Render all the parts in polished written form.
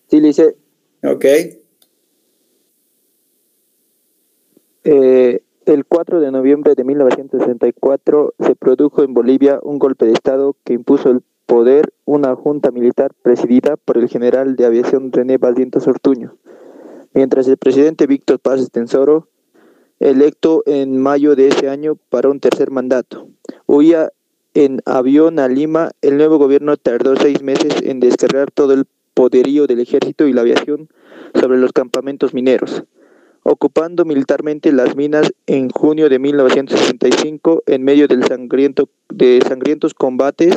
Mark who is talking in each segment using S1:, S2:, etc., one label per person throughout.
S1: Sí, Lice.
S2: Ok.
S1: El 4 de noviembre de 1964 se produjo en Bolivia un golpe de Estado que impuso el poder una junta militar presidida por el general de aviación René Barrientos Ortuño, mientras el presidente Víctor Paz Estenssoro, electo en mayo de ese año para un tercer mandato, huía en avión a Lima. El nuevo gobierno tardó 6 meses en descargar todo el poderío del ejército y la aviación sobre los campamentos mineros, ocupando militarmente las minas en junio de 1965 en medio de sangrientos combates,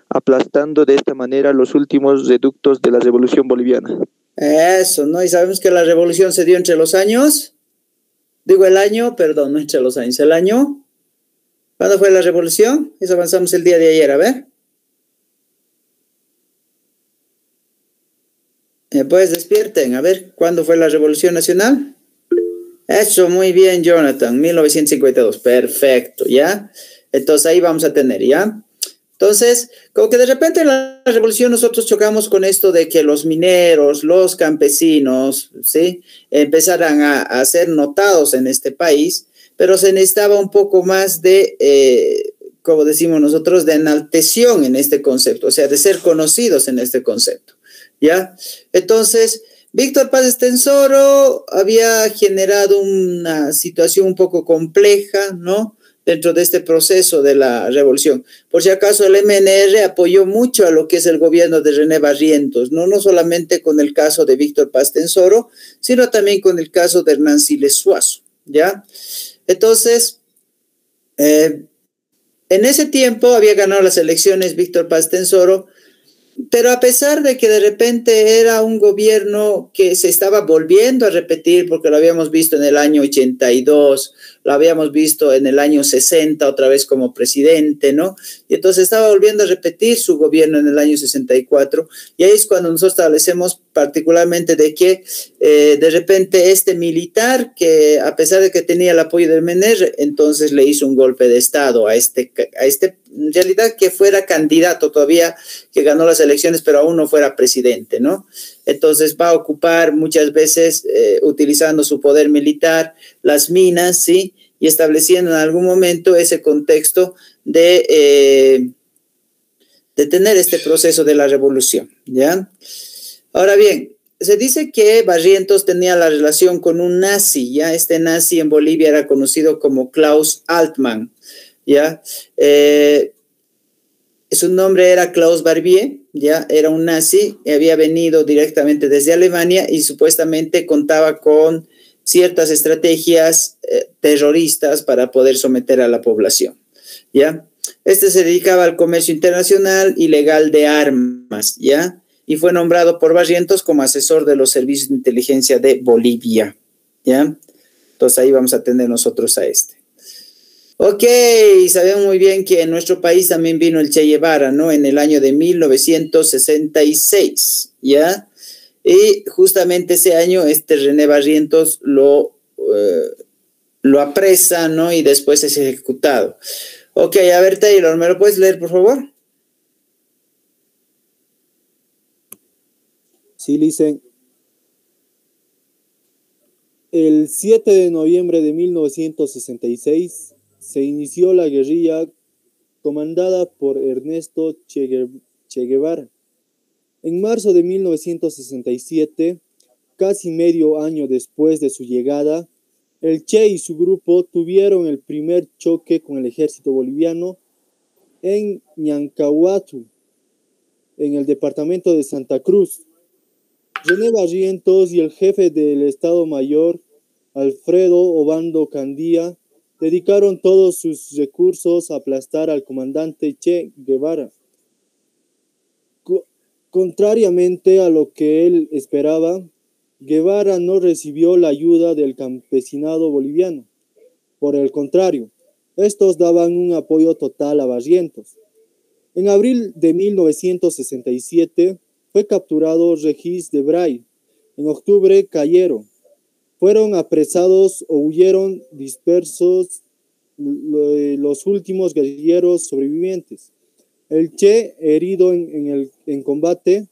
S1: aplastando de esta manera los últimos reductos de la Revolución Boliviana.
S2: Eso, ¿no? Y sabemos que la revolución se dio entre los años, digo el año, perdón, no entre los años, el año. ¿Cuándo fue la revolución? Eso avanzamos el día de ayer, a ver. Pues despierten, a ver, ¿cuándo fue la revolución nacional? Eso, muy bien, Jonathan, 1952, perfecto, ¿ya? Entonces ahí vamos a tener, ¿ya? Entonces, como que de repente en la revolución nosotros chocamos con esto de que los mineros, los campesinos, ¿sí? Empezaran a ser notados en este país, pero se necesitaba un poco más de, como decimos nosotros, de enalteción en este concepto, o sea, de ser conocidos en este concepto, ¿ya? Entonces, Víctor Paz Estenssoro había generado una situación un poco compleja, ¿no? Dentro de este proceso de la revolución. Por si acaso, el MNR apoyó mucho a lo que es el gobierno de René Barrientos, no solamente con el caso de Víctor Paz Estenssoro, sino también con el caso de Hernán Siles Suazo, ¿ya? Entonces, en ese tiempo había ganado las elecciones Víctor Paz Estenssoro, pero a pesar de que de repente era un gobierno que se estaba volviendo a repetir, porque lo habíamos visto en el año 82, lo habíamos visto en el año 60 otra vez como presidente, ¿no? Y entonces estaba volviendo a repetir su gobierno en el año 64, y ahí es cuando nosotros establecemos particularmente de que de repente este militar, que a pesar de que tenía el apoyo del MNR, entonces le hizo un golpe de Estado a este en realidad que fuera candidato todavía, que ganó las elecciones, pero aún no fuera presidente, ¿no? Entonces va a ocupar muchas veces, utilizando su poder militar, las minas, ¿sí? Y estableciendo en algún momento ese contexto de tener este proceso de la revolución, ¿ya? Ahora bien, se dice que Barrientos tenía la relación con un nazi, ¿ya? Este nazi en Bolivia era conocido como Klaus Altmann, ¿ya? Su nombre era Klaus Barbier, ya era un nazi, había venido directamente desde Alemania y supuestamente contaba con ciertas estrategias terroristas para poder someter a la población, ¿ya? Este se dedicaba al comercio internacional ilegal de armas, ¿ya? Y fue nombrado por Barrientos como asesor de los servicios de inteligencia de Bolivia, ¿ya? Entonces ahí vamos a tener nosotros a este. Ok, sabemos muy bien que en nuestro país también vino el Che Guevara, ¿no? En el año de 1966, ¿ya? Y justamente ese año este René Barrientos lo apresa, ¿no? Y después es ejecutado. Ok, a ver, Taylor, ¿me lo puedes leer, por favor?
S3: Sí, dicen. El 7 de noviembre de 1966 se inició la guerrilla comandada por Ernesto Che Guevara. En marzo de 1967, casi medio año después de su llegada, el Che y su grupo tuvieron el primer choque con el ejército boliviano en Ñancahuatu, en el departamento de Santa Cruz. René Barrientos y el jefe del Estado Mayor, Alfredo Obando Candía, dedicaron todos sus recursos a aplastar al comandante Che Guevara. Contrariamente a lo que él esperaba, Guevara no recibió la ayuda del campesinado boliviano. Por el contrario, estos daban un apoyo total a Barrientos. En abril de 1967 fue capturado Regis Debray. En octubre cayeron. Fueron apresados o huyeron dispersos los últimos guerrilleros sobrevivientes. El Che, herido en combate,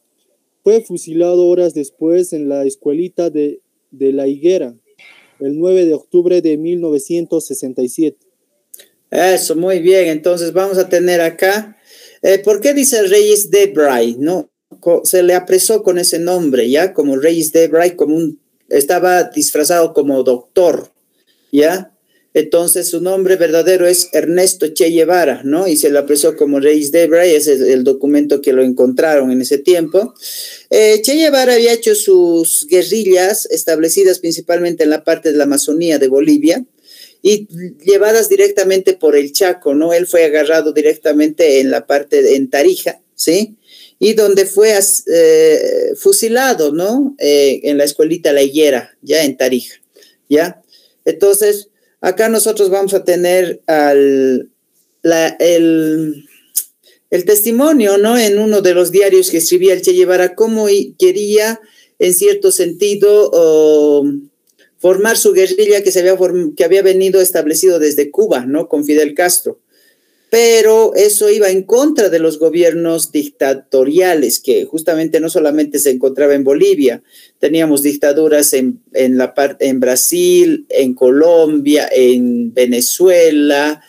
S3: fue fusilado horas después en la escuelita de La Higuera, el 9 de octubre de 1967.
S2: Eso, muy bien. Entonces vamos a tener acá, ¿por qué dice Reyes Debray? ¿No? Se le apresó con ese nombre, ¿ya? Como Reyes Debray, estaba disfrazado como doctor, ¿ya? Entonces su nombre verdadero es Ernesto Che Guevara, ¿no? Y se le apresó como Reyes Debray, ese es el documento que lo encontraron en ese tiempo. Che Guevara había hecho sus guerrillas establecidas principalmente en la parte de la Amazonía de Bolivia y llevadas directamente por el Chaco, ¿no? Él fue agarrado directamente en la parte, en Tarija, ¿sí? Y donde fue fusilado, ¿no? En la escuelita La Higuera, ya en Tarija, ¿ya? Entonces, acá nosotros vamos a tener el testimonio, ¿no? En uno de los diarios que escribía el Che Guevara, cómo quería, en cierto sentido, formar su guerrilla que había venido establecido desde Cuba, ¿no? Con Fidel Castro. Pero eso iba en contra de los gobiernos dictatoriales, que justamente no solamente se encontraba en Bolivia, teníamos dictaduras en Brasil, en Colombia, en Venezuela,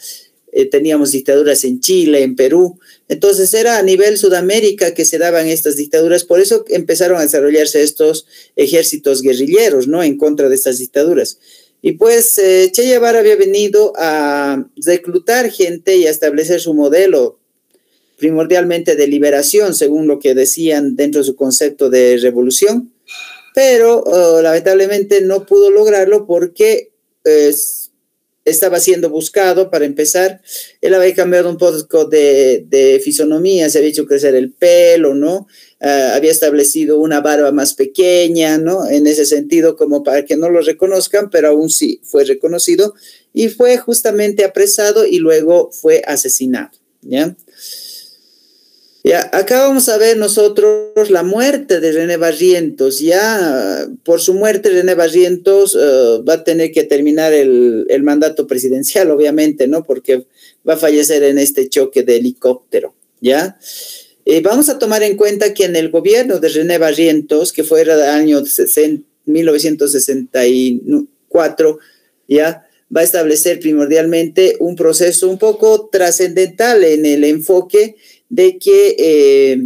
S2: teníamos dictaduras en Chile, en Perú. Entonces era a nivel Sudamérica que se daban estas dictaduras, por eso empezaron a desarrollarse estos ejércitos guerrilleros, ¿no? En contra de estas dictaduras. Y pues Che Guevara había venido a reclutar gente y a establecer su modelo, primordialmente de liberación, según lo que decían dentro de su concepto de revolución, pero lamentablemente no pudo lograrlo porque estaba siendo buscado. Para empezar, él había cambiado un poco de fisonomía, se había hecho crecer el pelo, ¿no? Había establecido una barba más pequeña, ¿no? En ese sentido, como para que no lo reconozcan, pero aún sí fue reconocido y fue justamente apresado y luego fue asesinado, ¿ya? Ya, acá vamos a ver nosotros la muerte de René Barrientos. Ya por su muerte René Barrientos va a tener que terminar el mandato presidencial, obviamente, ¿no? Porque va a fallecer en este choque de helicóptero, ¿ya? Vamos a tomar en cuenta que en el gobierno de René Barrientos, que fue del año 1964, ¿ya? Va a establecer primordialmente un proceso un poco trascendental en el enfoque de que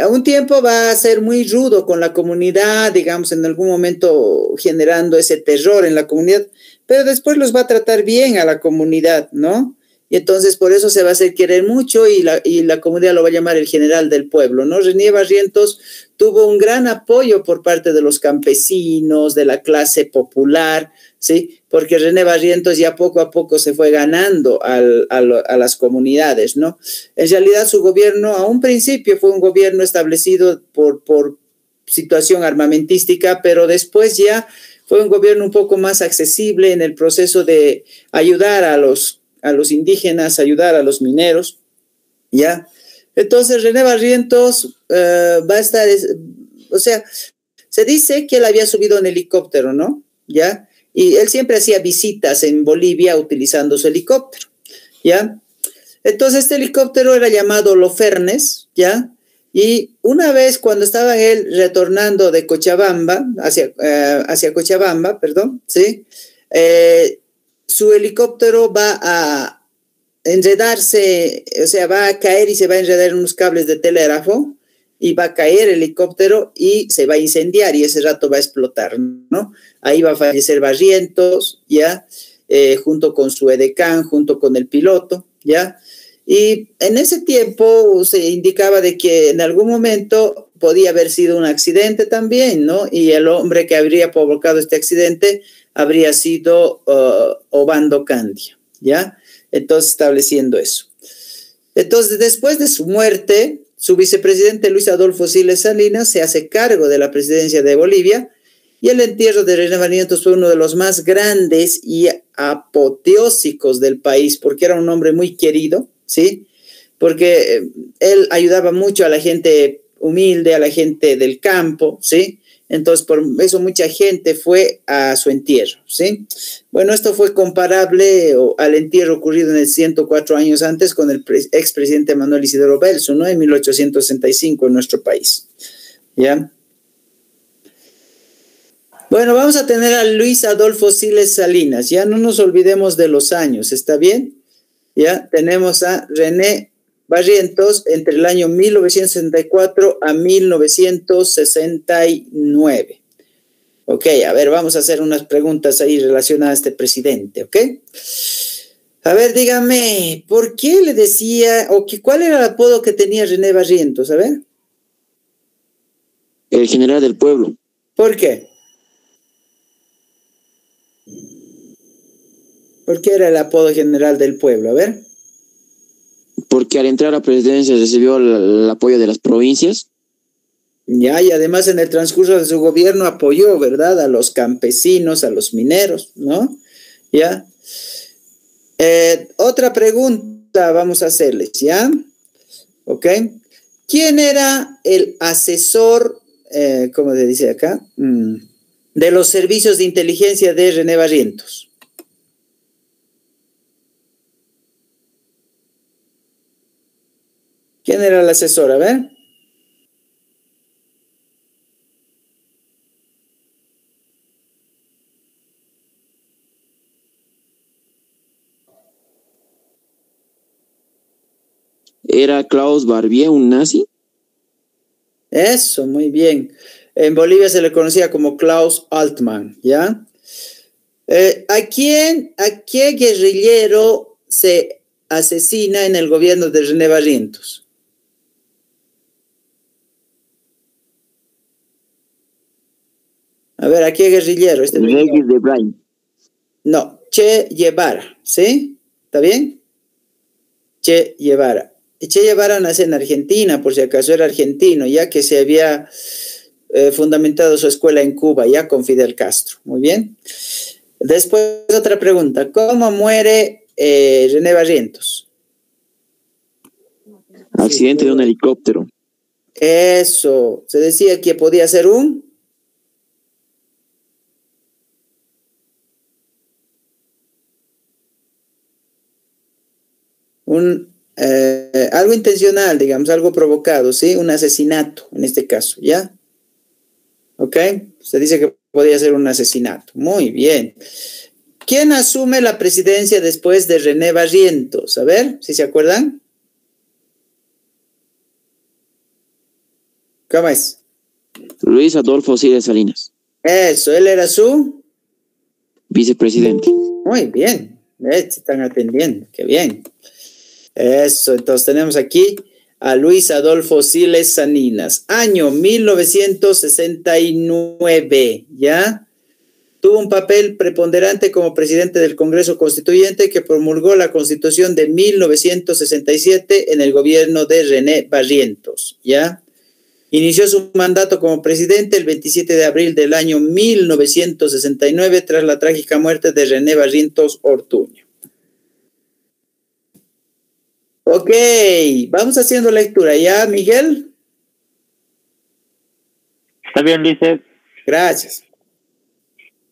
S2: a un tiempo va a ser muy rudo con la comunidad, digamos, en algún momento generando ese terror en la comunidad, pero después los va a tratar bien a la comunidad, ¿no? Y entonces por eso se va a hacer querer mucho y la comunidad lo va a llamar el general del pueblo, ¿no? René Barrientos tuvo un gran apoyo por parte de los campesinos, de la clase popular, ¿sí? Porque René Barrientos ya poco a poco se fue ganando a las comunidades, ¿no? En realidad su gobierno a un principio fue un gobierno establecido por situación armamentística, pero después ya fue un gobierno un poco más accesible en el proceso de ayudar a los indígenas, ayudar a los mineros, ¿ya? Entonces René Barrientos va a estar, o sea, se dice que él había subido en helicóptero, ¿no? ¿Ya? Y él siempre hacía visitas en Bolivia utilizando su helicóptero, ¿ya? Entonces este helicóptero era llamado Lofernes, ¿ya? Y una vez cuando estaba él retornando de Cochabamba, hacia Cochabamba, perdón, ¿sí? Su helicóptero va a enredarse, o sea, va a caer y se va a enredar en unos cables de telégrafo y va a caer el helicóptero y se va a incendiar y ese rato va a explotar, ¿no? Ahí va a fallecer Barrientos, ¿ya? Junto con su edecán, junto con el piloto, ¿ya? Y en ese tiempo se indicaba de que en algún momento podía haber sido un accidente también, ¿no? Y el hombre que habría provocado este accidente habría sido Obando Candia, ¿ya? Entonces, estableciendo eso. Entonces, después de su muerte, su vicepresidente Luis Adolfo Siles Salinas se hace cargo de la presidencia de Bolivia y el entierro de René Barrientos fue uno de los más grandes y apoteósicos del país, porque era un hombre muy querido, ¿sí? Porque él ayudaba mucho a la gente humilde, a la gente del campo, ¿sí? Entonces, por eso mucha gente fue a su entierro, ¿sí? Bueno, esto fue comparable al entierro ocurrido en el 104 años antes con el expresidente Manuel Isidoro Belso, ¿no? En 1865 en nuestro país. ¿ya? Bueno, vamos a tener a Luis Adolfo Siles Salinas, ya no nos olvidemos de los años, ¿está bien? Ya tenemos a René Barrientos entre el año 1964 a 1969. Ok, a ver, vamos a hacer unas preguntas ahí relacionadas a este presidente, ¿ok? A ver, dígame, ¿por qué le decía, cuál era el apodo que tenía René Barrientos? A ver.
S4: El general del pueblo.
S2: ¿Por qué? ¿Por qué era el apodo general del pueblo? A ver.
S4: Porque al entrar a la presidencia recibió el apoyo de las provincias.
S2: Ya, y además en el transcurso de su gobierno apoyó, ¿verdad? A los campesinos, a los mineros, ¿no? Ya. Otra pregunta vamos a hacerles, ¿ya? ¿Ok? ¿Quién era el asesor, cómo se dice acá? De los servicios de inteligencia de René Barrientos? ¿Quién era el asesor? A ver.
S4: ¿Era Klaus Barbier, un nazi?
S2: Eso, muy bien. En Bolivia se le conocía como Klaus Altman, ¿ya? ¿A qué guerrillero se asesina en el gobierno de René Barrientos? A ver, ¿a qué guerrillero?
S4: Regis de Brain.
S2: No, Che Guevara, ¿sí? ¿Está bien? Che Guevara. Che Guevara nace en Argentina, por si acaso era argentino, ya que se había fundamentado su escuela en Cuba, ya con Fidel Castro. Muy bien. Después, otra pregunta. ¿Cómo muere René Barrientos?
S4: Accidente de un helicóptero.
S2: Eso. Se decía que podía ser algo intencional, digamos, algo provocado, ¿sí? Un asesinato, en este caso, ¿ya? ¿Ok? Se dice que podía ser un asesinato. Muy bien. ¿Quién asume la presidencia después de René Barrientos? A ver, si se acuerdan. ¿Cómo es?
S4: Luis Adolfo Siles Salinas.
S2: Eso, él era su
S4: vicepresidente.
S2: Muy bien. Se están atendiendo, qué bien. Eso, entonces tenemos aquí a Luis Adolfo Siles Salinas, año 1969, ¿ya? Tuvo un papel preponderante como presidente del Congreso Constituyente que promulgó la Constitución de 1967 en el gobierno de René Barrientos, ¿ya? Inició su mandato como presidente el 27 de abril del año 1969 tras la trágica muerte de René Barrientos Ortuño. Ok, vamos haciendo lectura, ¿ya, Miguel?
S5: Está bien, Lice.
S2: Gracias.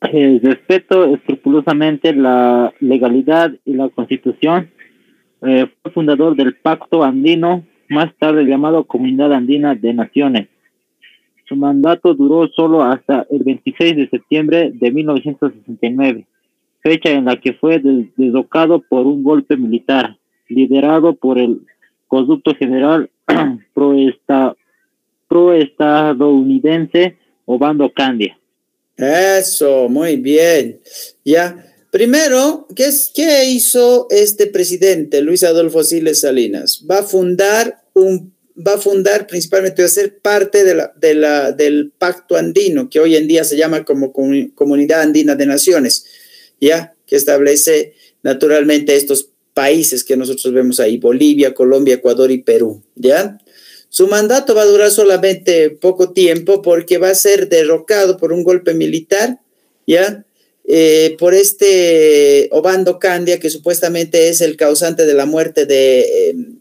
S5: Respeto escrupulosamente la legalidad y la Constitución. Fue fundador del Pacto Andino, más tarde llamado Comunidad Andina de Naciones. Su mandato duró solo hasta el 26 de septiembre de 1969, fecha en la que fue derrocado por un golpe militar, liderado por el conducto general pro-estadounidense Obando Candia.
S2: Eso, muy bien. Ya. Primero, ¿qué hizo este presidente, Luis Adolfo Siles Salinas? Va a fundar principalmente, va a ser parte del Pacto Andino, que hoy en día se llama como Comunidad Andina de Naciones, ya, que establece naturalmente estos países que nosotros vemos ahí, Bolivia, Colombia, Ecuador y Perú, ¿ya? Su mandato va a durar solamente poco tiempo porque va a ser derrocado por un golpe militar, ¿ya? Por Obando Candia, que supuestamente es el causante de la muerte de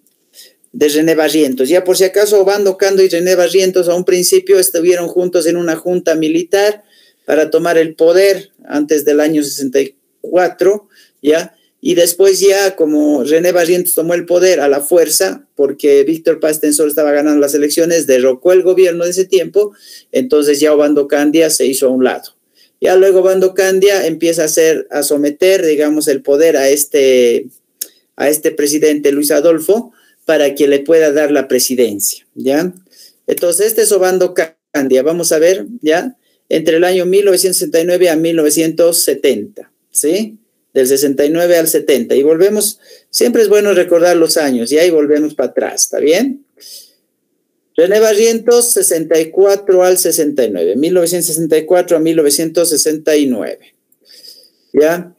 S2: René Barrientos. Ya por si acaso, Obando Candia y René Barrientos a un principio estuvieron juntos en una junta militar para tomar el poder antes del año 64, ¿ya? y después ya como René Barrientos tomó el poder a la fuerza, porque Víctor Paz Tensor estaba ganando las elecciones, derrocó el gobierno de ese tiempo, entonces ya Obando Candia se hizo a un lado. Ya luego Obando Candia empieza a someter, digamos, el poder a este presidente Luis Adolfo para que le pueda dar la presidencia, ¿ya? Entonces, este es Obando Candia, vamos a ver, ¿ya? Entre el año 1969 a 1970, ¿sí? Del 69 al 70. Y volvemos, siempre es bueno recordar los años, y ahí volvemos para atrás, ¿está bien? René Barrientos, 64 al 69, 1964 a 1969, ¿ya?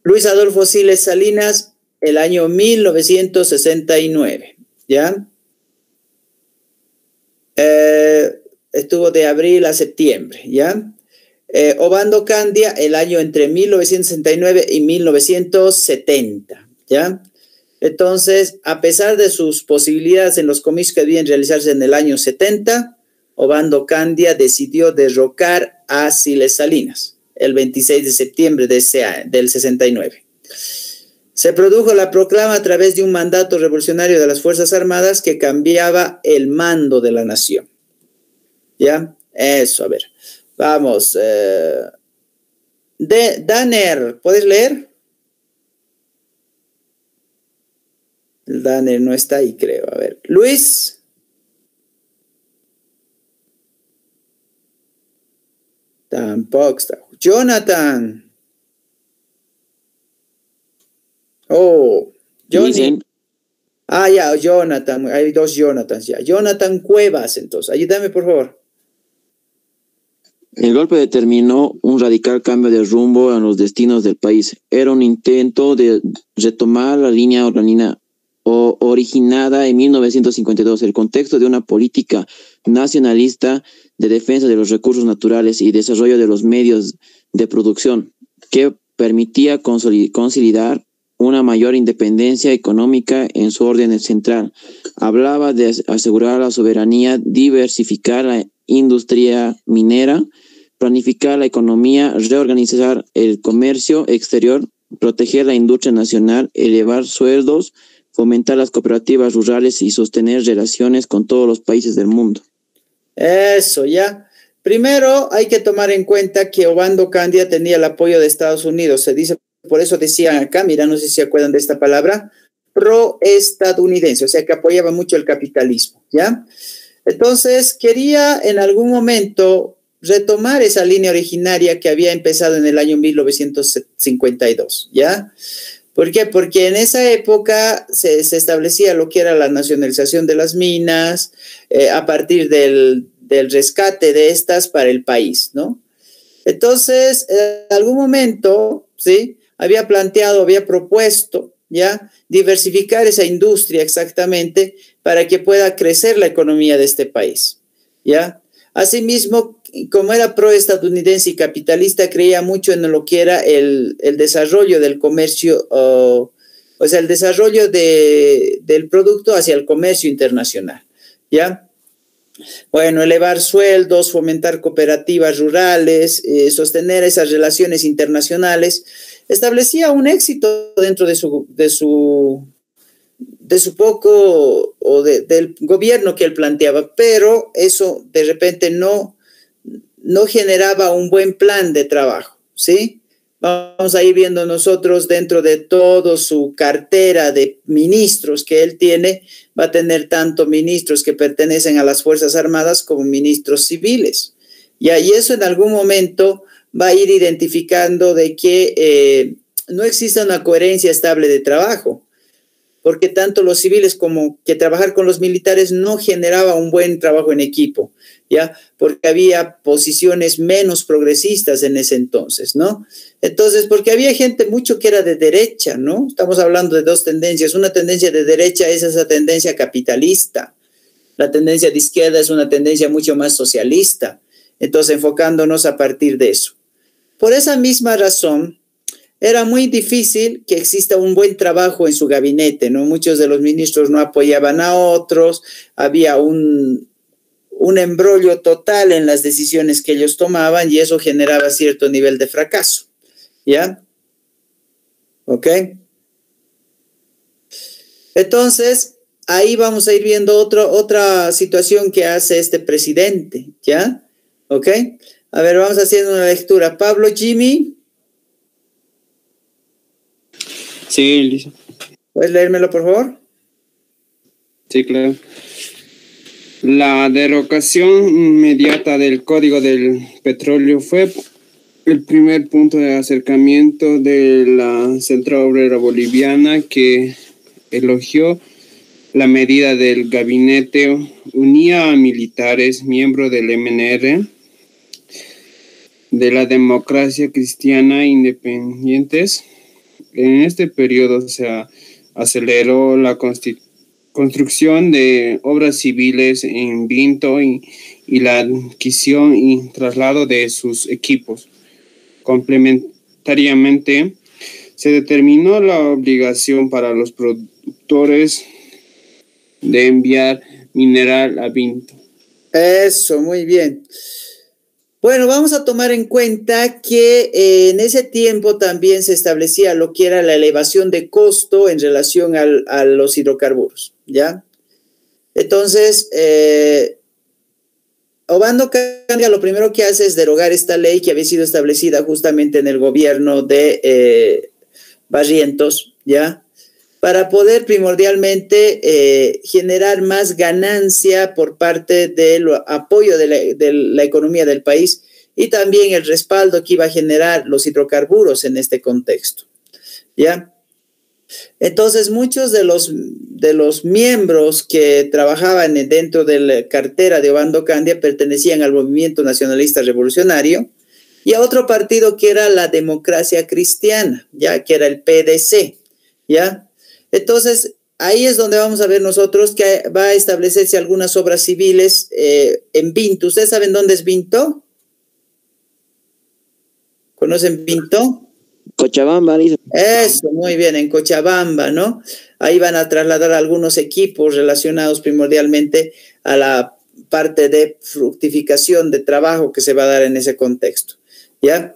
S2: Luis Adolfo Siles Salinas, el año 1969, ¿ya? Estuvo de abril a septiembre, ¿ya? Obando Candia, el año entre 1969 y 1970, ¿ya? Entonces, a pesar de sus posibilidades en los comicios que debían realizarse en el año 70, Obando Candia decidió derrocar a Siles Salinas el 26 de septiembre del 69. Se produjo la proclama a través de un mandato revolucionario de las Fuerzas Armadas que cambiaba el mando de la nación. ¿Ya? Eso, a ver. Vamos. Danner, ¿puedes leer? El Danner no está ahí, creo. A ver. Luis. Tampoco está. Jonathan. Oh, Johnny. Ah, ya, Jonathan. Hay dos Jonathans ya. Jonathan Cuevas, entonces. Ayúdame, por favor.
S4: El golpe determinó un radical cambio de rumbo en los destinos del país. Era un intento de retomar la línea originada en 1952, el contexto de una política nacionalista de defensa de los recursos naturales y desarrollo de los medios de producción, que permitía consolidar una mayor independencia económica en su orden central. Hablaba de asegurar la soberanía, diversificar la industria minera, planificar la economía, reorganizar el comercio exterior, proteger la industria nacional, elevar sueldos, fomentar las cooperativas rurales y sostener relaciones con todos los países del mundo.
S2: Eso, ya. Primero hay que tomar en cuenta que Obando Candia tenía el apoyo de Estados Unidos. Se dice, por eso decían acá, mira, no sé si se acuerdan de esta palabra, pro-estadounidense, o sea que apoyaba mucho el capitalismo, ¿ya? Entonces quería en algún momento retomar esa línea originaria que había empezado en el año 1952, ¿ya? ¿Por qué? Porque en esa época se establecía lo que era la nacionalización de las minas a partir del rescate de estas para el país, ¿no? Entonces, en algún momento, ¿sí? Había propuesto, ¿ya? Diversificar esa industria exactamente para que pueda crecer la economía de este país, ¿ya? Asimismo, como era proestadounidense y capitalista, creía mucho en lo que era el desarrollo del comercio, o sea, el desarrollo del producto hacia el comercio internacional, ¿ya? Bueno, elevar sueldos, fomentar cooperativas rurales, sostener esas relaciones internacionales, establecía un éxito dentro de su poco o del gobierno que él planteaba, pero eso de repente no generaba un buen plan de trabajo, ¿sí? Vamos a ir viendo nosotros dentro de toda su cartera de ministros que él tiene, va a tener tanto ministros que pertenecen a las Fuerzas Armadas como ministros civiles. Y eso en algún momento va a ir identificando de que no existe una coherencia estable de trabajo, porque tanto los civiles como que trabajar con los militares no generaba un buen trabajo en equipo, ¿ya? Porque había posiciones menos progresistas en ese entonces, ¿no? Entonces, porque había gente mucho que era de derecha, ¿no? Estamos hablando de dos tendencias. Una tendencia de derecha es esa tendencia capitalista. La tendencia de izquierda es una tendencia mucho más socialista. Entonces, enfocándonos a partir de eso. Por esa misma razón, era muy difícil que exista un buen trabajo en su gabinete, ¿no? Muchos de los ministros no apoyaban a otros, había un embrollo total en las decisiones que ellos tomaban y eso generaba cierto nivel de fracaso, ¿ya? ¿Ok? Entonces, ahí vamos a ir viendo otra situación que hace este presidente, ¿ya? ¿Ok? A ver, vamos haciendo una lectura. Pablo, Jimmy.
S6: Sí, listo.
S2: ¿Puedes leérmelo, por favor?
S6: Sí, claro. La derogación inmediata del Código del Petróleo fue el primer punto de acercamiento de la Central Obrera Boliviana, que elogió la medida del gabinete. Unía a militares, miembros del MNR, de la Democracia Cristiana independientes. En este periodo se aceleró la construcción de obras civiles en Vinto y la adquisición y traslado de sus equipos. Complementariamente, se determinó la obligación para los productores de enviar mineral a Vinto.
S2: Eso, muy bien. Bueno, vamos a tomar en cuenta que en ese tiempo también se establecía lo que era la elevación de costo en relación a los hidrocarburos, ¿ya? Entonces, Obando Candia lo primero que hace es derogar esta ley que había sido establecida justamente en el gobierno de Barrientos, ¿ya? Para poder primordialmente generar más ganancia por parte del apoyo de la economía del país y también el respaldo que iba a generar los hidrocarburos en este contexto, ¿ya? Entonces, muchos de los miembros que trabajaban dentro de la cartera de Obando Candia pertenecían al Movimiento Nacionalista Revolucionario y a otro partido que era la Democracia Cristiana, ¿ya? Que era el PDC, ¿ya? Entonces, ahí es donde vamos a ver nosotros que va a establecerse algunas obras civiles en Vinto. ¿Ustedes saben dónde es Vinto? ¿Conocen Vinto?
S4: Cochabamba, dice.
S2: Eso, muy bien, en Cochabamba, ¿no? Ahí van a trasladar algunos equipos relacionados primordialmente a la parte de fructificación de trabajo que se va a dar en ese contexto, ¿ya?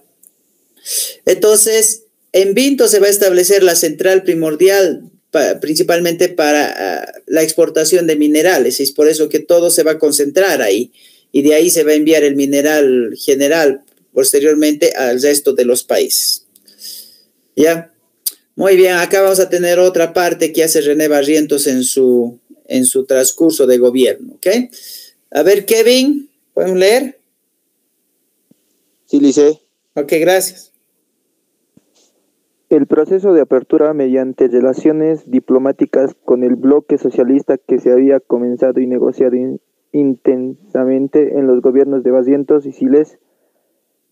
S2: Entonces, en Vinto se va a establecer la central primordial principalmente para la exportación de minerales, y es por eso que todo se va a concentrar ahí, y de ahí se va a enviar el mineral general posteriormente al resto de los países. ¿Ya? Muy bien, acá vamos a tener otra parte que hace René Barrientos en su transcurso de gobierno, ¿ok? A ver, Kevin, ¿podemos leer?
S1: Sí, Lice.
S2: Ok, gracias.
S1: El proceso de apertura mediante relaciones diplomáticas con el bloque socialista que se había comenzado y negociado intensamente en los gobiernos de Barrientos y Siles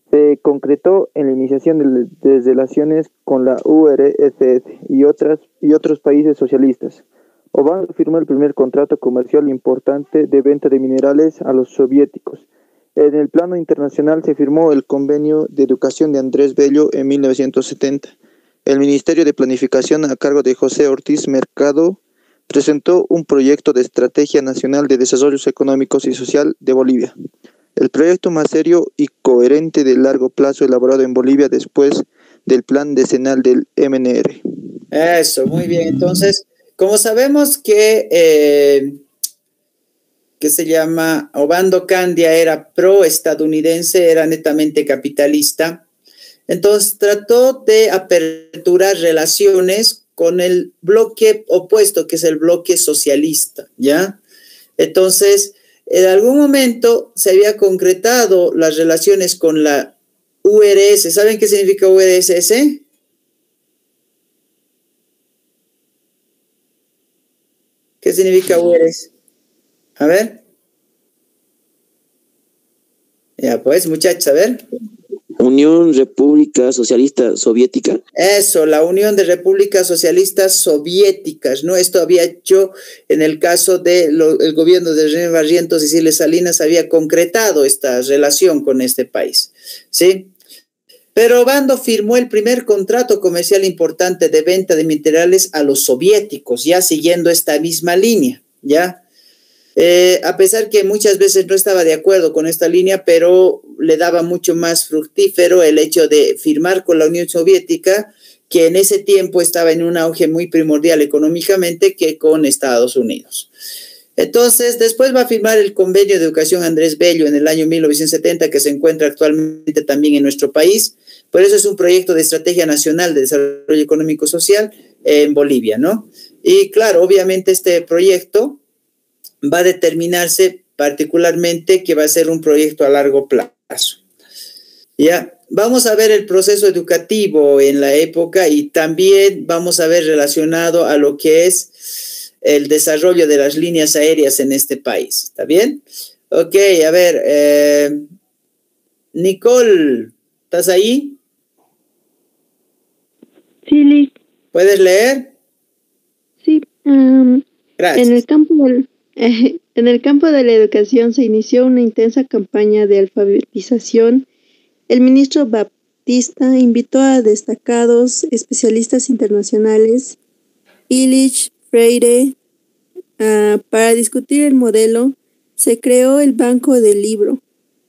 S1: se concretó en la iniciación de relaciones con la URSS y otros países socialistas. Obando firmó el primer contrato comercial importante de venta de minerales a los soviéticos. En el plano internacional se firmó el Convenio de Educación de Andrés Bello en 1970. El Ministerio de Planificación, a cargo de José Ortiz Mercado, presentó un proyecto de Estrategia Nacional de Desarrollo Económicos y Social de Bolivia. El proyecto más serio y coherente de largo plazo elaborado en Bolivia después del plan decenal del MNR.
S2: Eso, muy bien. Entonces, como sabemos que se llama Obando Candia era pro-estadounidense, era netamente capitalista, entonces trató de aperturar relaciones con el bloque opuesto, que es el bloque socialista, ¿ya? Entonces, en algún momento se había concretado las relaciones con la URSS. ¿Saben qué significa URSS? ¿Qué significa URSS? A ver. Ya, pues, muchachos, a ver.
S4: Unión República Socialista Soviética.
S2: Eso, la Unión de Repúblicas Socialistas Soviéticas, ¿no? Esto había hecho en el caso del gobierno de René Barrientos y Siles Salinas, había concretado esta relación con este país, ¿sí? Pero Obando firmó el primer contrato comercial importante de venta de minerales a los soviéticos, ya siguiendo esta misma línea, ¿ya? A pesar que muchas veces no estaba de acuerdo con esta línea, pero le daba mucho más fructífero el hecho de firmar con la Unión Soviética que en ese tiempo estaba en un auge muy primordial económicamente que con Estados Unidos. Entonces, después va a firmar el Convenio de Educación Andrés Bello en el año 1970, que se encuentra actualmente también en nuestro país. Por eso es un proyecto de Estrategia Nacional de Desarrollo Económico Social en Bolivia, ¿no? Y claro, obviamente este proyecto va a determinarse particularmente que va a ser un proyecto a largo plazo. Ya, vamos a ver el proceso educativo en la época y también vamos a ver relacionado a lo que es el desarrollo de las líneas aéreas en este país. ¿Está bien? Ok, a ver, Nicole, ¿estás ahí?
S7: Sí, Liz.
S2: ¿Puedes leer?
S7: Sí.
S2: Gracias.
S7: En el campo de la educación se inició una intensa campaña de alfabetización. El ministro Baptista invitó a destacados especialistas internacionales, Illich, Freire, para discutir el modelo. Se creó el Banco del Libro,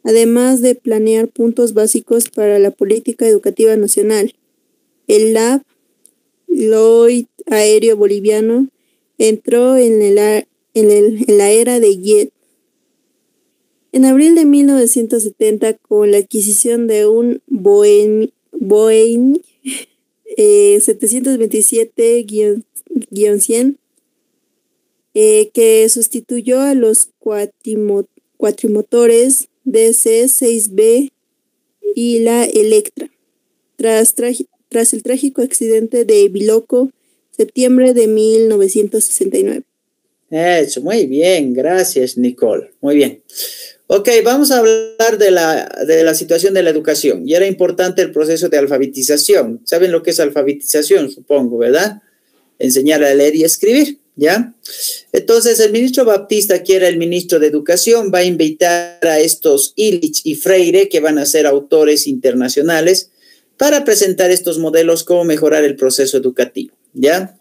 S7: además de planear puntos básicos para la política educativa nacional. El LAB, Lloyd Aéreo Boliviano, entró en la era de jet. En abril de 1970, con la adquisición de un Boeing 727-100, que sustituyó a los cuatrimotores DC-6B y la Electra, tras el trágico accidente de Biloco, septiembre de 1969.
S2: Eso, muy bien, gracias, Nicole. Muy bien. Ok, vamos a hablar de la situación de la educación. Y era importante el proceso de alfabetización. ¿Saben lo que es alfabetización? Supongo, ¿verdad? Enseñar a leer y escribir, ¿ya? Entonces, el ministro Baptista, que era el ministro de Educación, va a invitar a estos Illich y Freire, que van a ser autores internacionales, para presentar estos modelos, cómo mejorar el proceso educativo, ¿ya?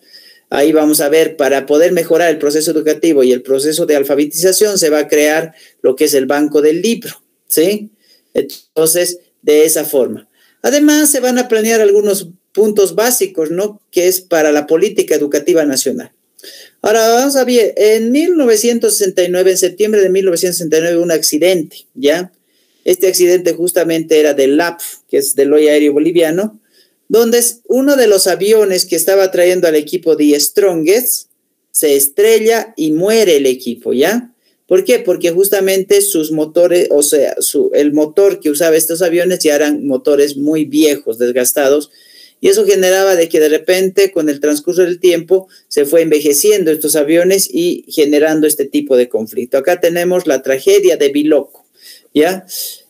S2: Ahí vamos a ver, para poder mejorar el proceso educativo y el proceso de alfabetización, se va a crear lo que es el Banco del Libro, ¿sí? Entonces, de esa forma. Además, se van a planear algunos puntos básicos, ¿no? Que es para la política educativa nacional. Ahora, vamos a ver, en 1969, en septiembre de 1969, un accidente, ¿ya? Este accidente justamente era del LAP, que es del Lloyd Aéreo Boliviano, donde uno de los aviones que estaba trayendo al equipo The Strongest se estrella y muere el equipo, ¿ya? ¿Por qué? Porque justamente sus motores, o sea, el motor que usaba estos aviones ya eran motores muy viejos, desgastados, y eso generaba de que de repente, con el transcurso del tiempo, se fue envejeciendo estos aviones y generando este tipo de conflicto. Acá tenemos la tragedia de Biloco, ¿ya?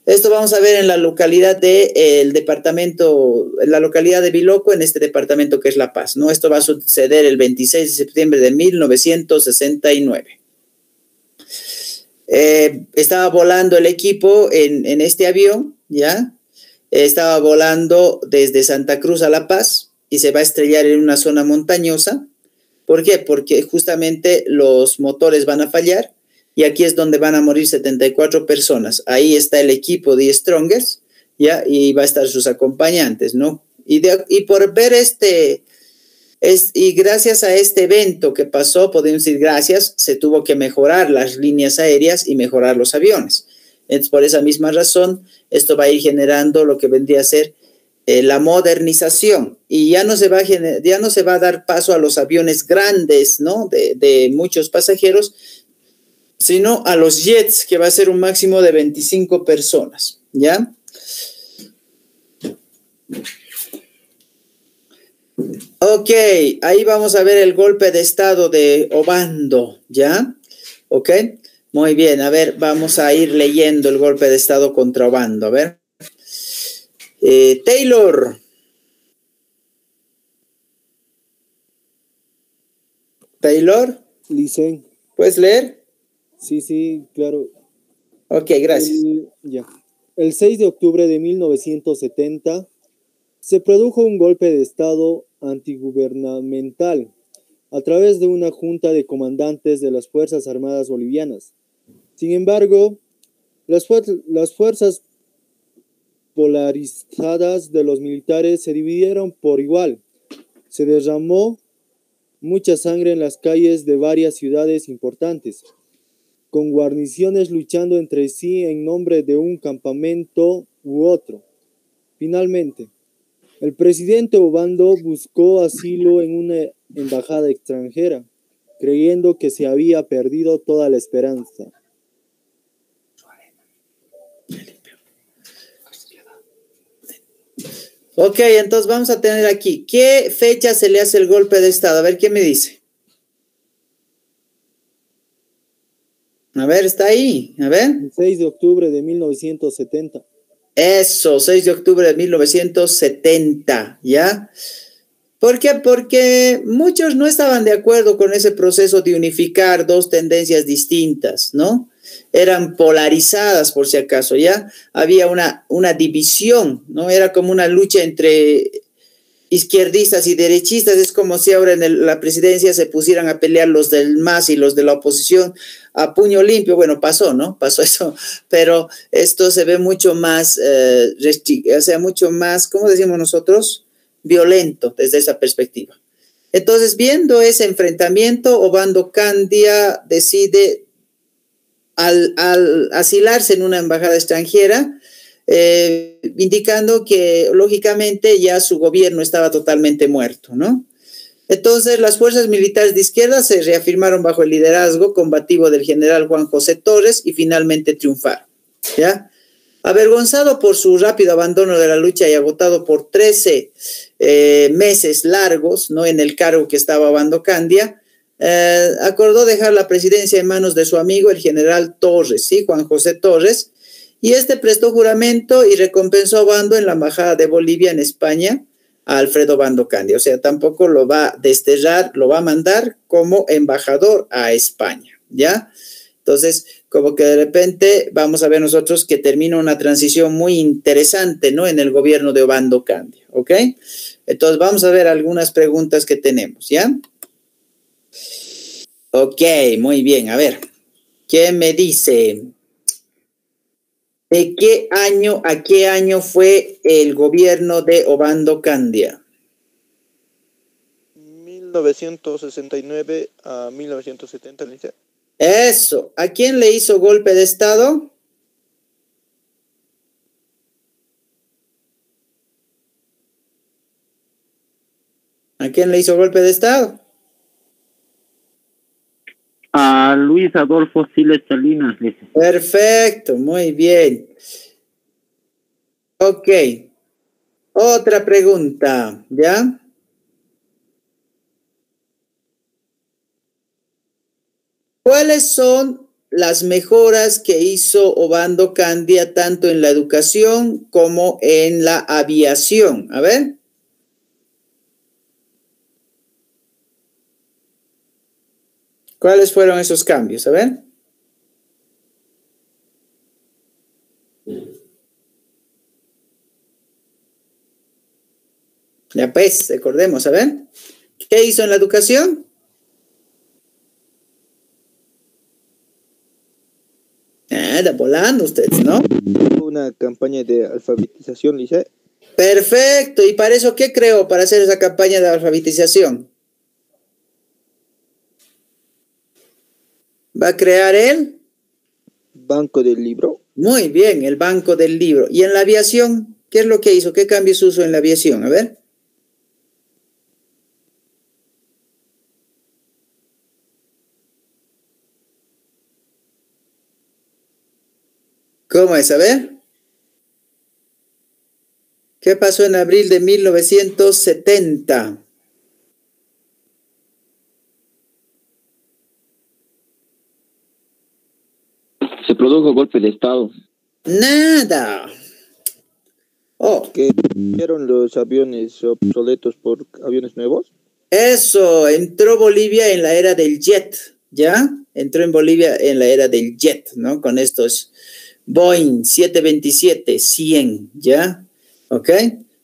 S2: Esto vamos a ver en la localidad de Biloco, en este departamento que es La Paz, ¿no? Esto va a suceder el 26 de septiembre de 1969. Estaba volando el equipo en este avión, ¿ya? Estaba volando desde Santa Cruz a La Paz y se va a estrellar en una zona montañosa. ¿Por qué? Porque justamente los motores van a fallar. Y aquí es donde van a morir 74 personas. Ahí está el equipo de Strongest, ¿ya? Y va a estar sus acompañantes, ¿no? Y por ver y gracias a este evento que pasó, podemos decir gracias, se tuvo que mejorar las líneas aéreas y mejorar los aviones. Entonces, por esa misma razón, esto va a ir generando lo que vendría a ser la modernización. Y ya no se va a dar paso a los aviones grandes, ¿no? De muchos pasajeros, sino a los jets, que va a ser un máximo de 25 personas, ¿ya? Ok, ahí vamos a ver el golpe de estado de Obando, ¿ya? Ok, muy bien, a ver, vamos a ir leyendo el golpe de estado contra Obando, a ver. Taylor. Taylor.
S3: Licen.
S2: ¿Puedes leer?
S3: Sí, claro.
S2: Ok, gracias.
S3: El 6 de octubre de 1970 se produjo un golpe de Estado antigubernamental a través de una junta de comandantes de las Fuerzas Armadas Bolivianas. Sin embargo, las fuerzas polarizadas de los militares se dividieron por igual, se derramó mucha sangre en las calles de varias ciudades importantes, con guarniciones luchando entre sí en nombre de un campamento u otro. Finalmente, el presidente Obando buscó asilo en una embajada extranjera, creyendo que se había perdido toda la esperanza.
S2: Ok, entonces vamos a tener aquí, ¿qué fecha se le hace el golpe de Estado? A ver, ¿qué me dice? A ver, está ahí, a ver.
S3: El 6 de octubre de 1970.
S2: Eso, 6 de octubre de 1970, ¿ya? ¿Por qué? Porque muchos no estaban de acuerdo con ese proceso de unificar dos tendencias distintas, ¿no? Eran polarizadas, por si acaso, ¿ya? Había una división, ¿no? Era como una lucha entre izquierdistas y derechistas. Es como si ahora en la presidencia se pusieran a pelear los del MAS y los de la oposición a puño limpio. Bueno, pasó, ¿no? Pasó eso, pero esto se ve mucho más, o sea, mucho más, ¿cómo decimos nosotros? Violento desde esa perspectiva. Entonces, viendo ese enfrentamiento, Obando Candia decide al asilarse en una embajada extranjera, indicando que lógicamente ya su gobierno estaba totalmente muerto, ¿no? Entonces las fuerzas militares de izquierda se reafirmaron bajo el liderazgo combativo del general Juan José Torres y finalmente triunfaron, ¿ya? Avergonzado por su rápido abandono de la lucha y agotado por 13 meses largos, ¿no?, en el cargo que estaba Obando Candia, acordó dejar la presidencia en manos de su amigo el general Torres, ¿sí? Juan José Torres, y este prestó juramento y recompensó a Obando en la embajada de Bolivia en España a Alfredo Obando Candia. O sea, tampoco lo va a desterrar, lo va a mandar como embajador a España, ¿ya? Entonces, como que de repente vamos a ver nosotros que termina una transición muy interesante, ¿no?, en el gobierno de Obando Candia, ¿ok? Entonces, vamos a ver algunas preguntas que tenemos, ¿ya? Ok, muy bien, a ver, ¿qué me dice? ¿De qué año a qué año fue el gobierno de Obando Candia?
S1: 1969 a 1970, ¿lice?
S2: Eso. ¿A quién le hizo golpe de Estado? ¿A quién le hizo golpe de Estado?
S5: A Luis Adolfo Siles Salinas, dice.
S2: Perfecto, muy bien. Ok. Otra pregunta, ¿ya? ¿Cuáles son las mejoras que hizo Obando Candia tanto en la educación como en la aviación? A ver. ¿Cuáles fueron esos cambios? A ver. Ya pues, recordemos, a ver. ¿Qué hizo en la educación? Anda volando ustedes, ¿no?
S1: Una campaña de alfabetización, ¿lice?
S2: Perfecto. ¿Y para eso qué creó? Para hacer esa campaña de alfabetización. ¿Va a crear el?
S1: Banco del libro.
S2: Muy bien, el Banco del Libro. ¿Y en la aviación? ¿Qué es lo que hizo? ¿Qué cambios hizo en la aviación? A ver. ¿Cómo es? A ver. ¿Qué pasó en abril de 1970?
S4: Se produjo golpe de Estado.
S2: Nada. Oh,
S1: Que cambiaron los aviones obsoletos por aviones nuevos.
S2: eso, entró Bolivia en la era del jet, ¿ya? Entró en Bolivia en la era del jet, ¿no? Con estos Boeing 727-100, ¿ya? ¿Ok?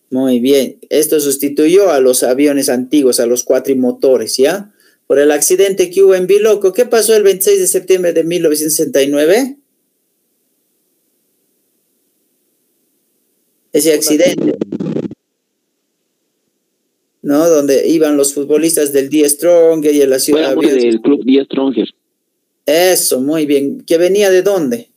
S2: Muy bien. Esto sustituyó a los aviones antiguos, a los cuatrimotores, ¿ya? Por el accidente que hubo en Biloco. ¿Qué pasó el 26 de septiembre de 1969? Ese accidente. ¿no? Donde iban los futbolistas del Die Stronger y en la ciudad.
S4: Fue del club Die Stronger.
S2: Eso, muy bien. ¿Que venía de dónde?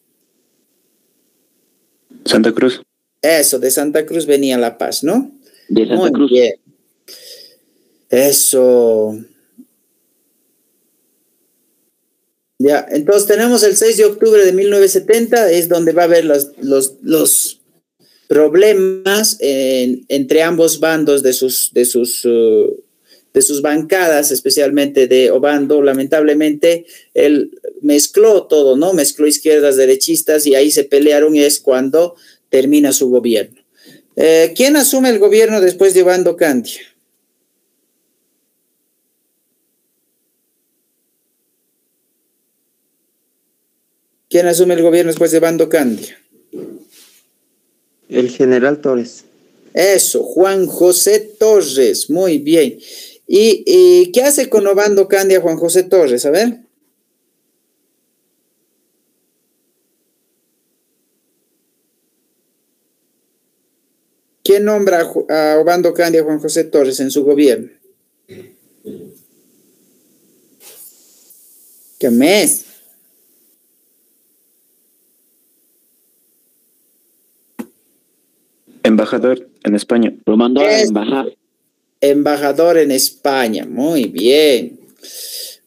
S8: Santa Cruz.
S2: Eso, de Santa Cruz venía La Paz, ¿no?
S4: De Santa
S2: Muy
S4: Cruz.
S2: bien. Eso. Ya, entonces tenemos el 6 de octubre de 1970, es donde va a haber los problemas entre ambos bandos de sus bancadas, especialmente de Obando. Lamentablemente, él mezcló todo, ¿no? Mezcló izquierdas, derechistas, y ahí se pelearon, y es cuando termina su gobierno. ¿Quién asume el gobierno después de Obando Candia? ¿Quién asume el gobierno después de Obando Candia?
S1: El general Torres.
S2: Eso, Juan José Torres, muy bien. ¿Y qué hace con Obando Candia Juan José Torres? A ver. ¿Quién nombra a Obando Candia Juan José Torres en su gobierno? ¿Qué mes?
S8: Embajador en España.
S4: Lo mandó a embajada.
S2: Embajador en España, muy bien.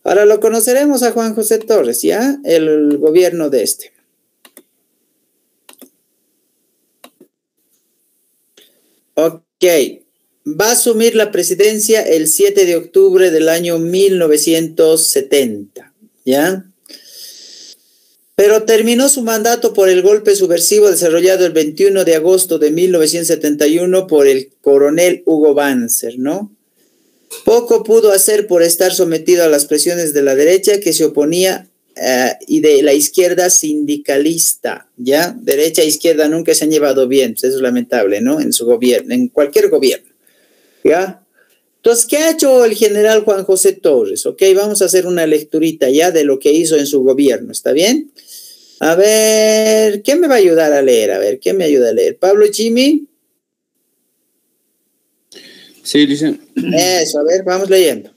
S2: Ahora lo conoceremos a Juan José Torres, ¿ya? El gobierno de este. Ok, va a asumir la presidencia el 7 de octubre del año 1970, ¿ya? Pero terminó su mandato por el golpe subversivo desarrollado el 21 de agosto de 1971 por el coronel Hugo Banzer, ¿no? Poco pudo hacer por estar sometido a las presiones de la derecha que se oponía y de la izquierda sindicalista, ¿ya? Derecha e izquierda nunca se han llevado bien, pues eso es lamentable, ¿no? En su gobierno, en cualquier gobierno, ¿ya? Entonces, ¿qué ha hecho el general Juan José Torres? Ok, vamos a hacer una lecturita ya de lo que hizo en su gobierno, ¿está bien? A ver, ¿qué me va a ayudar a leer? A ver, ¿qué me ayuda a leer? ¿Pablo Chimi?
S6: Sí, dice.
S2: Eso, a ver, vamos leyendo.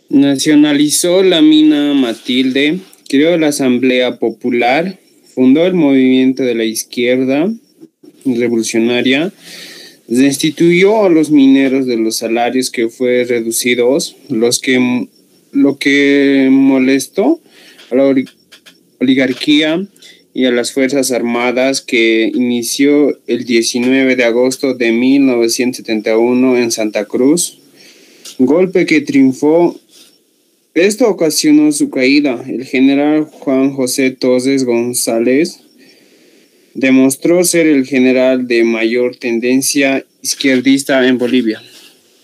S6: Nacionalizó la mina Matilde, creó la Asamblea Popular, fundó el movimiento de la izquierda revolucionaria, destituyó a los mineros de los salarios que fue reducidos, lo que molestó a la oligarquía y a las Fuerzas Armadas, que inició el 19 de agosto de 1971 en Santa Cruz, golpe que triunfó. Esto ocasionó su caída. El general Juan José Torres González demostró ser el general de mayor tendencia izquierdista en Bolivia.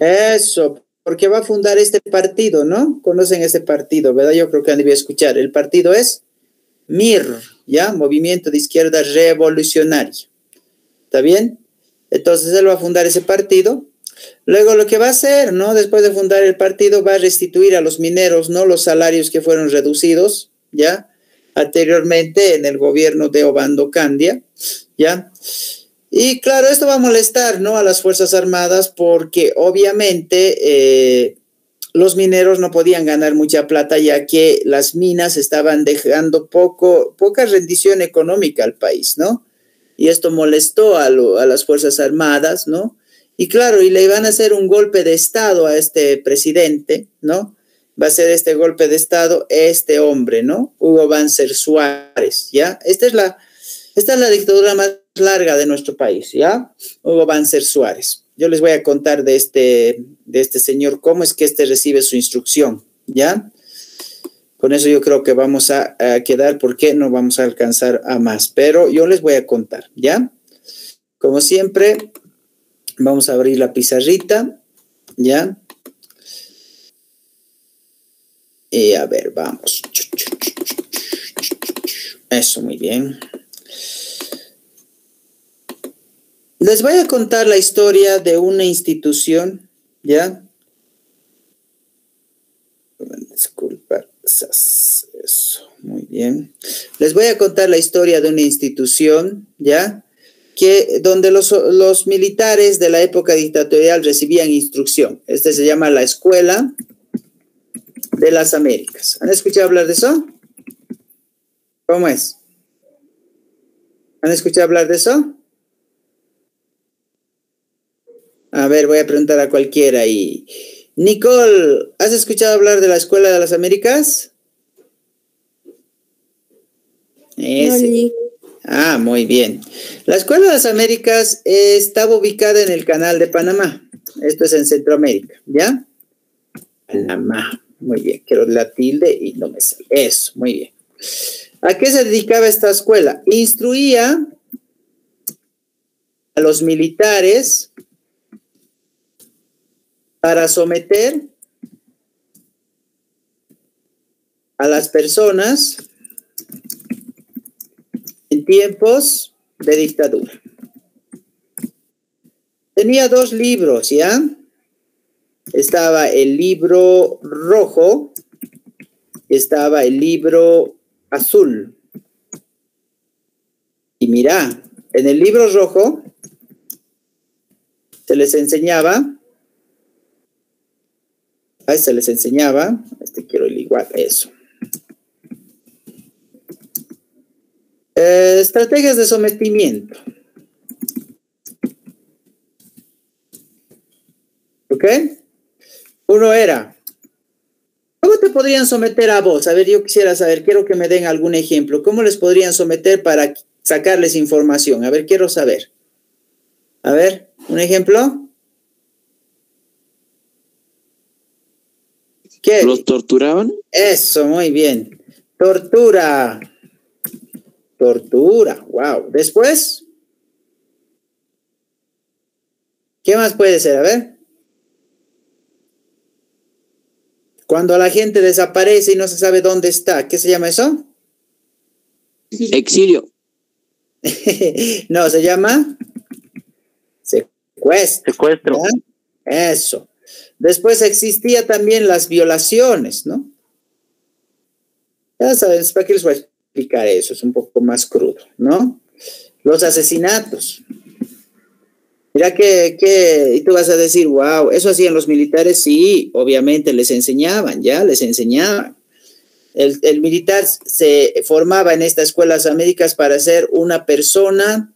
S2: Eso, porque va a fundar este partido, ¿no? Conocen este partido, ¿verdad? Yo creo que han debido escuchar. El partido es MIR, ¿ya? Movimiento de Izquierda Revolucionaria. ¿Está bien? Entonces él va a fundar ese partido. Luego lo que va a hacer, ¿no? Después de fundar el partido, va a restituir a los mineros, ¿no? Los salarios que fueron reducidos, ¿ya? Anteriormente en el gobierno de Obando Candia, ¿ya? Y claro, esto va a molestar, ¿no? A las Fuerzas Armadas, porque obviamente los mineros no podían ganar mucha plata, ya que las minas estaban dejando poca rendición económica al país, ¿no? Y esto molestó a las Fuerzas Armadas, ¿no? Y claro, y le iban a hacer un golpe de Estado a este presidente, ¿no? Va a ser este golpe de Estado este hombre, ¿no? Hugo Banzer Suárez, ¿ya? Esta es la dictadura más larga de nuestro país, ¿ya? Hugo Banzer Suárez. Yo les voy a contar de este señor, cómo es que recibe su instrucción, ¿ya? Con eso yo creo que vamos a quedar, porque no vamos a alcanzar a más, pero yo les voy a contar, ¿ya? Como siempre, vamos a abrir la pizarrita, ¿ya? Y a ver, vamos. Eso, muy bien. Les voy a contar la historia de una institución, ¿ya? Disculpa, eso, muy bien. Les voy a contar la historia de una institución, ¿ya? donde los militares de la época dictatorial recibían instrucción. Este se llama la Escuela de las Américas. ¿Han escuchado hablar de eso? ¿Cómo es? ¿Han escuchado hablar de eso? A ver, voy a preguntar a cualquiera ahí. Nicole, ¿has escuchado hablar de la Escuela de las Américas?
S7: Sí.
S2: Ah, muy bien. La Escuela de las Américas estaba ubicada en el Canal de Panamá. Esto es en Centroamérica, ¿ya? Panamá. Muy bien. Quiero la tilde y no me sale. Eso, muy bien. ¿A qué se dedicaba esta escuela? Instruía a los militares para someter a las personas en tiempos de dictadura. Tenía 2 libros, ¿ya? Estaba el libro rojo, estaba el libro azul. Y mira, en el libro rojo se les enseñaba, quiero el igual, eso. Estrategias de sometimiento. ¿Ok? Uno era, ¿cómo te podrían someter a vos? A ver, yo quisiera saber, quiero que me den algún ejemplo. ¿Cómo les podrían someter para sacarles información? A ver, quiero saber. A ver, ¿un ejemplo? ¿Qué?
S4: ¿Los torturaban?
S2: Eso, muy bien. Tortura. Tortura, wow. Después, ¿qué más puede ser? A ver. Cuando la gente desaparece y no se sabe dónde está, ¿qué se llama eso?
S4: Exilio.
S2: No, se llama secuestro.
S5: Secuestro.
S2: ¿Ya? Eso. Después existía también las violaciones, ¿no? Ya saben, ¿para qué les voy a explicar eso? Es un poco más crudo, ¿no? Los asesinatos. Mira y tú vas a decir, wow, ¿eso hacían los militares? Sí, obviamente les enseñaban, ya, les enseñaban. El militar se formaba en estas escuelas américas para ser una persona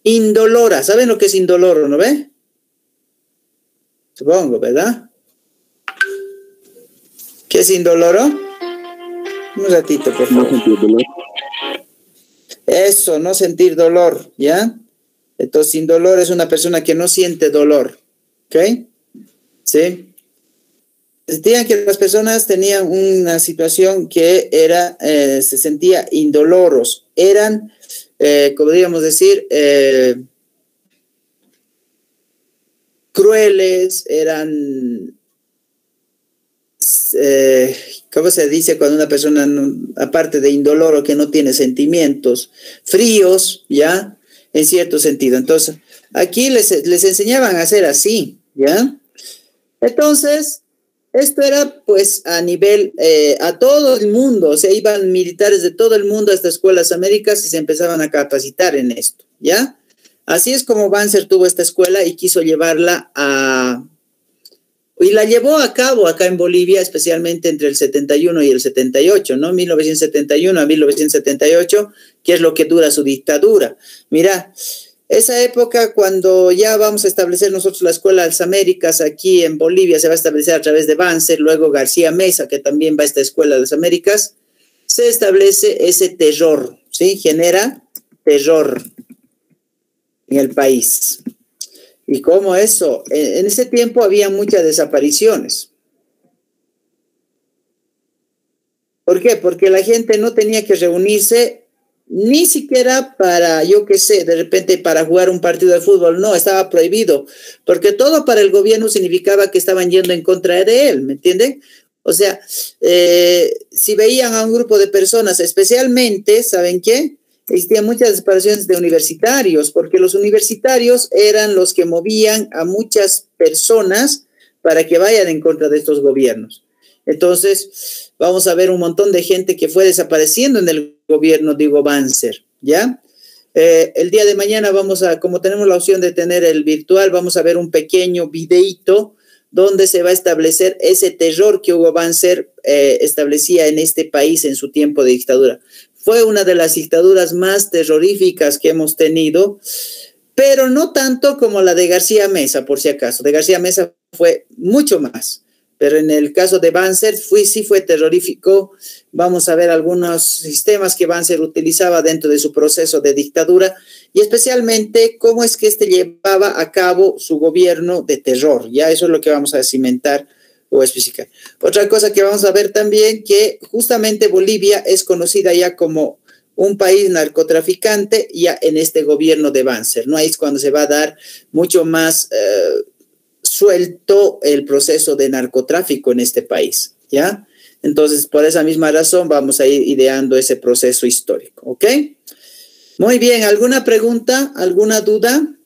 S2: indolora. ¿Saben lo que es indoloro, no ve? Supongo, ¿verdad? ¿Qué es indoloro? Un ratito, por favor.
S4: No sentir dolor.
S2: Eso, no sentir dolor, ¿ya? Entonces, sin dolor es una persona que no siente dolor, ¿ok? ¿Sí? Sentían que las personas tenían una situación que era, se sentía indoloros, eran, podríamos decir, crueles, eran, ¿cómo se dice cuando una persona, aparte de indoloro, que no tiene sentimientos, fríos, ¿ya? En cierto sentido. Entonces, aquí les enseñaban a hacer así, ¿ya? Entonces, esto era pues a nivel, a todo el mundo, o sea, iban militares de todo el mundo a estas escuelas américas y se empezaban a capacitar en esto, ¿ya? Así es como Banzer tuvo esta escuela y quiso llevarla y la llevó a cabo acá en Bolivia, especialmente entre el 71 y el 78, ¿no? 1971 a 1978, que es lo que dura su dictadura. Mira, esa época cuando ya vamos a establecer nosotros la Escuela de las Américas aquí en Bolivia, se va a establecer a través de Banzer, luego García Meza, que también va a esta Escuela de las Américas, se establece ese terror, ¿sí? Genera terror en el país. ¿Y cómo eso? En ese tiempo había muchas desapariciones. ¿Por qué? Porque la gente no tenía que reunirse ni siquiera para, yo qué sé, de repente para jugar un partido de fútbol. No, estaba prohibido. Porque todo para el gobierno significaba que estaban yendo en contra de él, ¿me entienden? O sea, si veían a un grupo de personas, especialmente, ¿saben qué? Existían muchas desapariciones de universitarios, porque los universitarios eran los que movían a muchas personas para que vayan en contra de estos gobiernos. Entonces, vamos a ver un montón de gente que fue desapareciendo en el gobierno de Hugo Banzer, ¿ya? El día de mañana vamos a, como tenemos la opción de tener el virtual, vamos a ver un pequeño videíto donde se va a establecer ese terror que Hugo Banzer establecía en este país en su tiempo de dictadura. Fue una de las dictaduras más terroríficas que hemos tenido, pero no tanto como la de García Meza, por si acaso. De García Meza fue mucho más, pero en el caso de Banzer sí fue terrorífico. Vamos a ver algunos sistemas que Banzer utilizaba dentro de su proceso de dictadura y especialmente cómo es que llevaba a cabo su gobierno de terror. Ya eso es lo que vamos a cimentar o especificar. Otra cosa que vamos a ver también, que justamente Bolivia es conocida ya como un país narcotraficante ya en este gobierno de Banzer, ¿no? Ahí es cuando se va a dar mucho más suelto el proceso de narcotráfico en este país, ¿ya? Entonces, por esa misma razón vamos a ir ideando ese proceso histórico, ¿ok? Muy bien, ¿alguna pregunta? ¿Alguna duda?